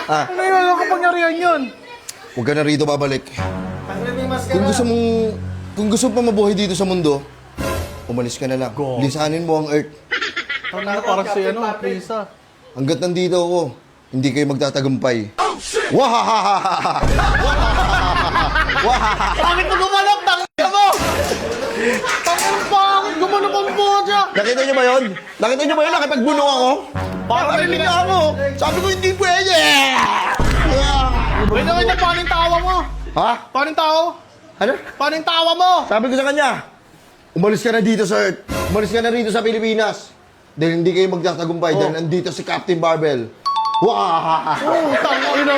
Ah, Ano yun? Ano kapangyarihan yun? huwag ka na rito babalik. Kung gusto pa mabuhay dito sa mundo, umalis ka na lang. Lisanin mo ang Earth. Ano parang si Prisa. Hanggat nandito ako, hindi kayo magtatagumpay. Wahahaha! Bakit mo gumalok? Tangin mo! Tangin pangit! Gumalok ang bodya! Nakita niyo ba yun? Nakita niyo ba yun? Nakipagbunong ako? Parang narinig niya ako. Sabi ko hindi pwede. Wait na, paano yung tawa mo? Ha? Paano yung tao? Ano? Paano yung tawa mo? Sabi ko sa kanya, umalis ka na dito sa Earth. Umalis ka na rito sa Pilipinas. Dahil hindi kayo magtatagumpay dahil nandito si Captain Barbell. Wahahaha! Tangin